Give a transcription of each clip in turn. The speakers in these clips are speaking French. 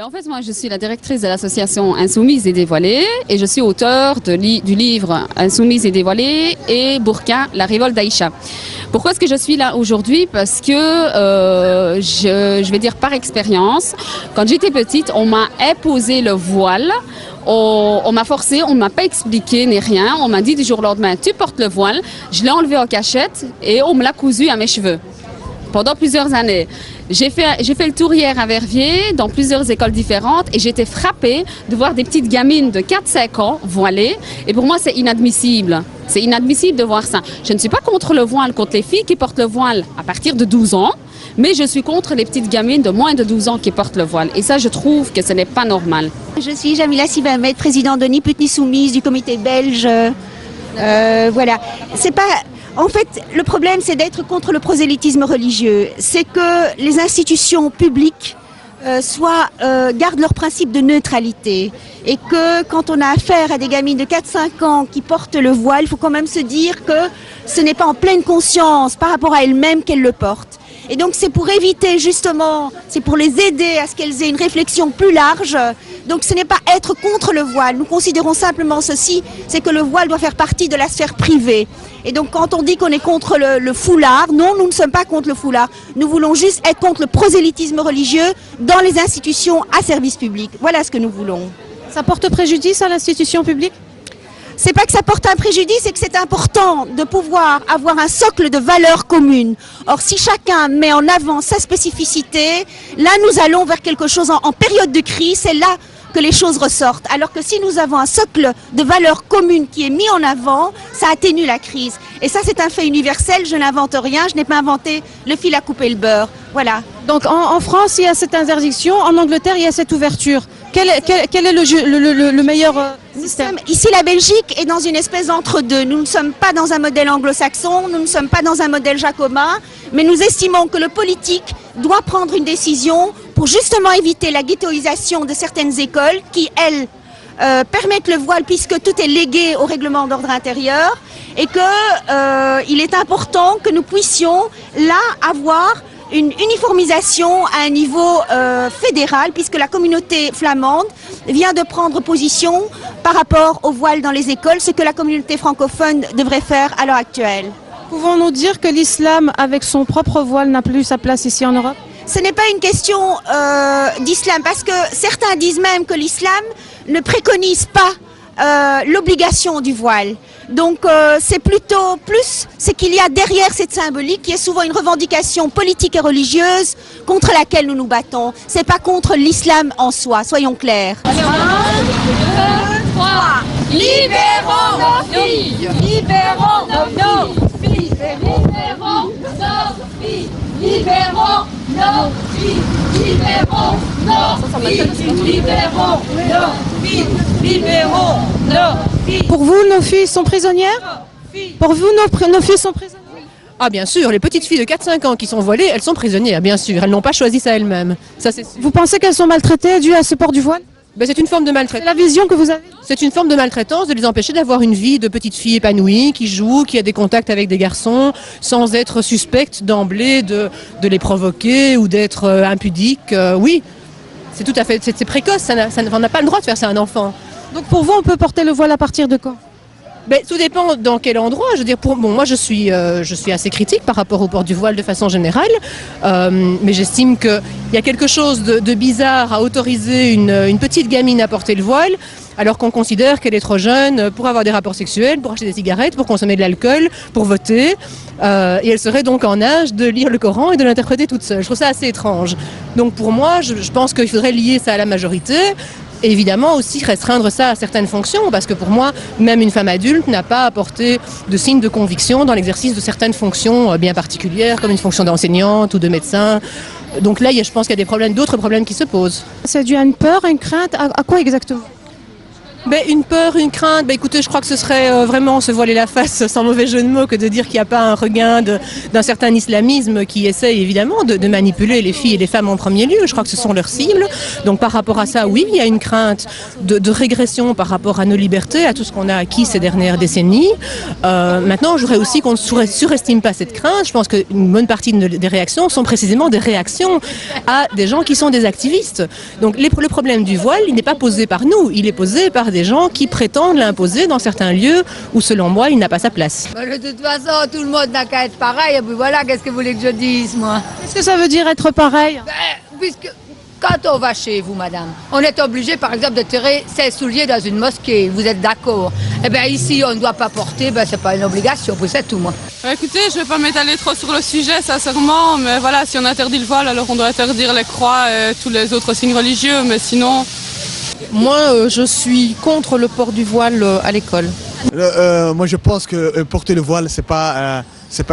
En fait, moi, je suis la directrice de l'association Insoumise et Dévoilée et je suis auteure du livre Insoumise et Dévoilée et Burqa, la révolte d'Aïcha. Pourquoi est-ce que je suis là aujourd'hui? Parce que, je vais dire par expérience, quand j'étais petite, on m'a imposé le voile. On m'a forcé, on ne m'a pas expliqué ni rien. On m'a dit du jour au lendemain, tu portes le voile. Je l'ai enlevé en cachette et on me l'a cousu à mes cheveux pendant plusieurs années. J'ai fait le tour hier à Verviers, dans plusieurs écoles différentes, et j'étais frappée de voir des petites gamines de 4-5 ans voilées. Et pour moi, c'est inadmissible. C'est inadmissible de voir ça. Je ne suis pas contre le voile, contre les filles qui portent le voile à partir de 12 ans, mais je suis contre les petites gamines de moins de 12 ans qui portent le voile. Et ça, je trouve que ce n'est pas normal. Je suis Jamila Sibamed, présidente de Ni Pute Ni Soumise du comité belge. Voilà. C'est pas... En fait, le problème, c'est d'être contre le prosélytisme religieux. C'est que les institutions publiques gardent leur principe de neutralité. Et que quand on a affaire à des gamines de 4-5 ans qui portent le voile, il faut quand même se dire que ce n'est pas en pleine conscience par rapport à elles-mêmes qu'elles le portent. Et donc c'est pour éviter justement, c'est pour les aider à ce qu'elles aient une réflexion plus large. Donc ce n'est pas être contre le voile. Nous considérons simplement ceci, c'est que le voile doit faire partie de la sphère privée. Et donc quand on dit qu'on est contre le foulard, non, nous ne sommes pas contre le foulard. Nous voulons juste être contre le prosélytisme religieux dans les institutions à service public. Voilà ce que nous voulons. Ça porte préjudice à l'institution publique ? C'est pas que ça porte un préjudice, c'est que c'est important de pouvoir avoir un socle de valeurs communes. Or, si chacun met en avant sa spécificité, là nous allons vers quelque chose en période de crise, c'est là que les choses ressortent. Alors que si nous avons un socle de valeurs communes qui est mis en avant, ça atténue la crise. Et ça, c'est un fait universel, je n'invente rien, je n'ai pas inventé le fil à couper le beurre. Voilà. Donc en France, il y a cette interdiction, en Angleterre, il y a cette ouverture. Quel est le meilleur système ? Ici, la Belgique est dans une espèce d'entre-deux. Nous ne sommes pas dans un modèle anglo-saxon, nous ne sommes pas dans un modèle jacobin, mais nous estimons que le politique doit prendre une décision pour justement éviter la ghettoisation de certaines écoles qui, elles, permettent le voile puisque tout est légué au règlement d'ordre intérieur et qu'il est important que nous puissions là avoir une uniformisation à un niveau fédéral, puisque la communauté flamande vient de prendre position par rapport au voile dans les écoles, ce que la communauté francophone devrait faire à l'heure actuelle. Pouvons-nous dire que l'islam, avec son propre voile, n'a plus sa place ici en Europe ? Ce n'est pas une question d'islam, parce que certains disent même que l'islam ne préconise pas l'obligation du voile. Donc c'est plutôt plus ce qu'il y a derrière cette symbolique qui est souvent une revendication politique et religieuse contre laquelle nous nous battons. C'est pas contre l'islam en soi, soyons clairs. 1, 2, 3, libérons nos filles, libérons nos filles, libérons nos filles, libérons nos filles, libérons nos filles, libérons nos filles, libérons nos filles. Pour vous, nos filles sont prisonnières ? Pour vous, nos filles sont prisonnières ? Ah bien sûr, les petites filles de 4-5 ans qui sont voilées, elles sont prisonnières, bien sûr. Elles n'ont pas choisi ça elles-mêmes. Ça, c'est sûr. Vous pensez qu'elles sont maltraitées dû à ce port du voile ? Ben, c'est une forme de C'est maltraitance. la vision que vous avez ? C'est une forme de maltraitance de les empêcher d'avoir une vie de petite fille épanouie, qui joue, qui a des contacts avec des garçons, sans être suspecte d'emblée de les provoquer ou d'être impudique. Oui, c'est tout à fait, c'est précoce, on n'a pas le droit de faire ça à un enfant. Donc pour vous, on peut porter le voile à partir de quand ? Ben, tout dépend dans quel endroit. Je veux dire, moi je suis assez critique par rapport au port du voile de façon générale, mais j'estime qu'il y a quelque chose de bizarre à autoriser une petite gamine à porter le voile, alors qu'on considère qu'elle est trop jeune pour avoir des rapports sexuels, pour acheter des cigarettes, pour consommer de l'alcool, pour voter, et elle serait donc en âge de lire le Coran et de l'interpréter toute seule. Je trouve ça assez étrange. Donc pour moi, je pense qu'il faudrait lier ça à la majorité. Et évidemment aussi restreindre ça à certaines fonctions, parce que pour moi, même une femme adulte n'a pas apporté de signe de conviction dans l'exercice de certaines fonctions bien particulières, comme une fonction d'enseignante ou de médecin. Donc là, je pense qu'il y a d'autres problèmes qui se posent. C'est dû à une peur, à une crainte, à quoi exactement ? Une peur, une crainte, écoutez, je crois que ce serait vraiment se voiler la face, sans mauvais jeu de mots, que de dire qu'il n'y a pas un regain d'un certain islamisme qui essaye évidemment de manipuler les filles et les femmes en premier lieu. Je crois que ce sont leurs cibles. Donc par rapport à ça, oui, il y a une crainte de régression par rapport à nos libertés, à tout ce qu'on a acquis ces dernières décennies. Maintenant, je voudrais aussi qu'on ne surestime pas cette crainte. Je pense qu'une bonne partie des réactions sont précisément des réactions à des gens qui sont des activistes. Donc le problème du voile, il n'est pas posé par nous, il est posé par des gens qui prétendent l'imposer dans certains lieux où, selon moi, il n'a pas sa place. De toute façon, tout le monde n'a qu'à être pareil, et puis voilà, qu'est-ce que vous voulez que je dise, moi? Qu'est-ce que ça veut dire être pareil? Puisque, quand on va chez vous, madame, on est obligé, par exemple, de tirer ses souliers dans une mosquée, vous êtes d'accord? Eh bien, ici, on ne doit pas porter, c'est pas une obligation, puis c'est tout, moi. Écoutez, je ne vais pas m'étaler trop sur le sujet, sincèrement, mais voilà, si on interdit le voile, alors on doit interdire les croix et tous les autres signes religieux, mais sinon... Moi, je suis contre le port du voile à l'école. Moi, je pense que porter le voile, c'est pas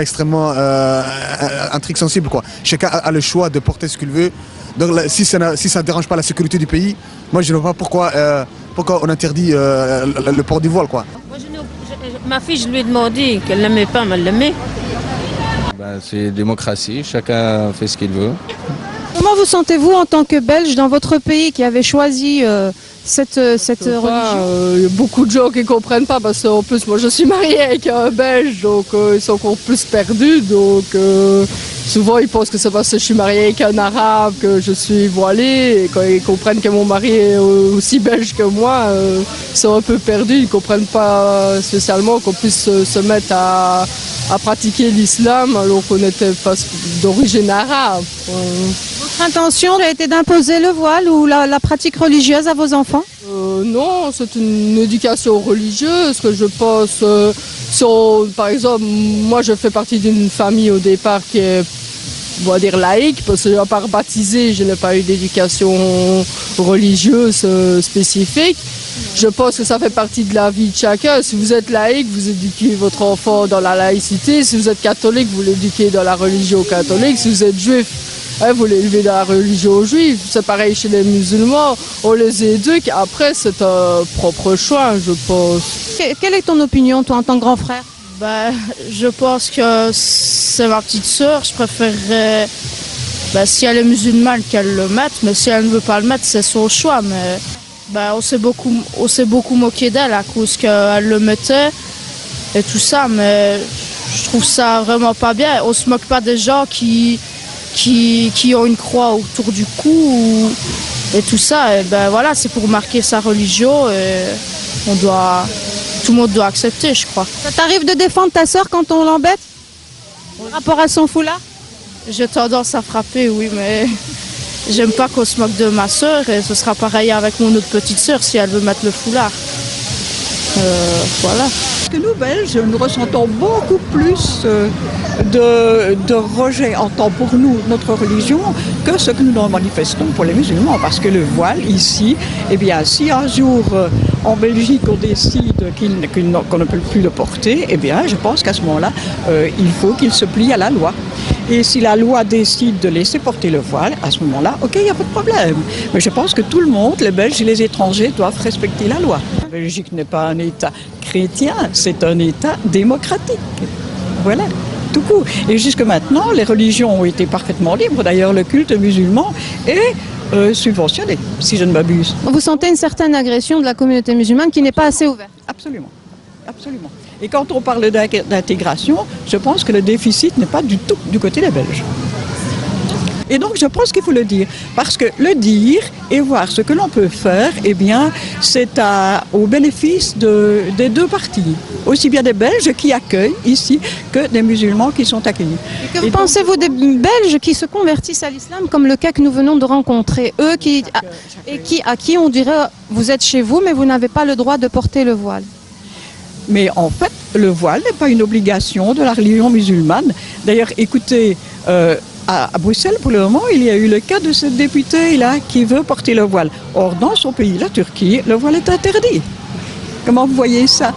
extrêmement un truc sensible, quoi. Chacun a le choix de porter ce qu'il veut. Donc, si ça ne dérange pas la sécurité du pays, moi, je ne vois pas pourquoi on interdit le port du voile, quoi. Moi, ma fille, je lui ai demandé qu'elle l'aimait pas, mais elle l'aimait. C'est démocratie, chacun fait ce qu'il veut. Comment vous sentez-vous en tant que Belge dans votre pays qui avait choisi cette religion? Il y a beaucoup de gens qui ne comprennent pas parce qu'en plus moi je suis mariée avec un Belge, donc ils sont encore plus perdus. Donc souvent ils pensent que c'est parce que je suis mariée avec un Arabe que je suis voilée, et quand ils comprennent que mon mari est aussi belge que moi, ils sont un peu perdus, ils ne comprennent pas spécialement qu'on puisse se mettre à pratiquer l'islam alors qu'on n'était pas d'origine arabe. Votre intention a été d'imposer le voile ou la pratique religieuse à vos enfants? Non, c'est une éducation religieuse que je pense. Par exemple, moi je fais partie d'une famille au départ qui est, on va dire, laïque, parce que à part baptisé, je n'ai pas eu d'éducation religieuse spécifique. Je pense que ça fait partie de la vie de chacun. Si vous êtes laïque, vous éduquez votre enfant dans la laïcité. Si vous êtes catholique, vous l'éduquez dans la religion catholique. Si vous êtes juif, vous l'élevez dans la religion juive. C'est pareil chez les musulmans. On les éduque. Après, c'est un propre choix, je pense. Quelle est ton opinion, toi, en tant que grand frère? Je pense que c'est ma petite sœur. Je préférerais, si elle est musulmane, qu'elle le mette. Mais si elle ne veut pas le mettre, c'est son choix. Mais on s'est beaucoup moqué d'elle à cause qu'elle le mettait et tout ça. Mais je trouve ça vraiment pas bien. On se moque pas des gens qui ont une croix autour du cou et tout ça. Et voilà, c'est pour marquer sa religion et tout le monde doit accepter, je crois. Ça t'arrive de défendre ta sœur quand on l'embête par rapport à son foulard? J'ai tendance à frapper, oui, mais j'aime pas qu'on se moque de ma sœur et ce sera pareil avec mon autre petite sœur si elle veut mettre le foulard. Voilà. Que nous, Belges, nous ressentons beaucoup plus de rejet en tant pour nous, notre religion, que ce que nous manifestons pour les musulmans. Parce que le voile, ici, si un jour en Belgique on décide qu'on ne peut plus le porter, je pense qu'à ce moment-là, il faut qu'il se plie à la loi. Et si la loi décide de laisser porter le voile, à ce moment-là, ok, il n'y a pas de problème. Mais je pense que tout le monde, les Belges et les étrangers, doivent respecter la loi. La Belgique n'est pas un État chrétien, c'est un État démocratique. Voilà, tout court. Et jusque maintenant, les religions ont été parfaitement libres. D'ailleurs, le culte musulman est subventionné, si je ne m'abuse. Vous sentez une certaine agression de la communauté musulmane qui n'est pas assez ouverte? Absolument, absolument. Et quand on parle d'intégration, je pense que le déficit n'est pas du tout du côté des Belges. Et donc je pense qu'il faut le dire, parce que le dire et voir ce que l'on peut faire, c'est au bénéfice des deux parties, aussi bien des Belges qui accueillent ici que des musulmans qui sont accueillis. Et que pensez-vous des Belges qui se convertissent à l'islam, comme le cas que nous venons de rencontrer, eux à qui on dirait vous êtes chez vous mais vous n'avez pas le droit de porter le voile? Mais en fait, le voile n'est pas une obligation de la religion musulmane. D'ailleurs, écoutez, à Bruxelles, pour le moment, il y a eu le cas de cette députée-là qui veut porter le voile. Or, dans son pays, la Turquie, le voile est interdit. Comment vous voyez ça?